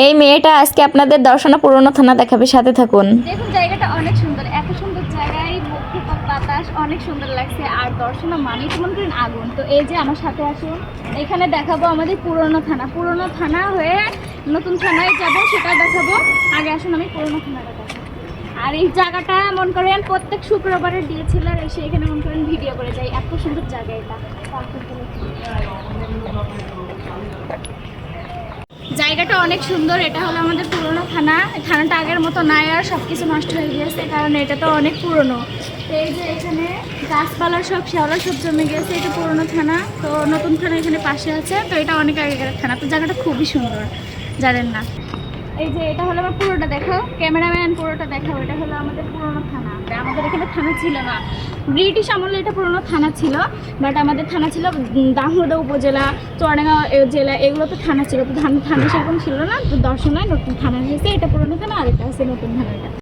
এই মেয়েটা আজকে আপনাদের দর্শনা পুরনো থানা দেখাবে, সাথে থাকুন। দেখুন জায়গাটা অনেক সুন্দর, এত সুন্দর জায়গায় মুক্তপাক বাতাস অনেক সুন্দর লাগছে। আর দর্শনা মানেই তো মনে করেন আগুন। তো এই যে আমার সাথে আসুন, এখানে দেখাবো আমাদের পুরনো থানা হয়ে নতুন থানায় যাব, সেটা দেখাবো। আগে আসুন আমি পুরনো থানাটা দেখাবো। আর এই জায়গাটা মনে করেন প্রত্যেক শুক্রবারে ডিএসএলআর এসে এখানে মনে করেন ভিডিও করে যায়, এত সুন্দর জায়গা এটা। জায়গাটা অনেক সুন্দর। এটা হলো আমাদের পুরনো থানা। থানাটা আগের মতো নাই, আর সব কিছু নষ্ট হয়ে গিয়েছে, কারণ এটা তো অনেক পুরনো। তো এই যে এখানে গাছপালা সব শেওলা সব জমে গেছে, এটা পুরনো থানা। তো নতুন থানা এখানে পাশে আছে, তো এটা অনেক আগেকার থানা। তো জায়গাটা খুবই সুন্দর, জানেন না। এই যে এটা হলো আমার পুরোটা দেখাও, ক্যামেরাম্যান পুরোটা দেখাও। এটা হলো আমাদের পুরনো থানা। আমাদের এখানে থানা ছিল না, ব্রিটিশ আমলে এটা পুরনো থানা ছিল। বাট আমাদের থানা ছিল দামোদা উপজেলা, চুয়াডাঙ্গা জেলা, এগুলো তো থানা ছিল। তো থানা সেরকম ছিল না। তো দর্শনায় নতুন থানা হয়েছে, এটা পুরনো থানা আর এটা হচ্ছে নতুন থানা। এটা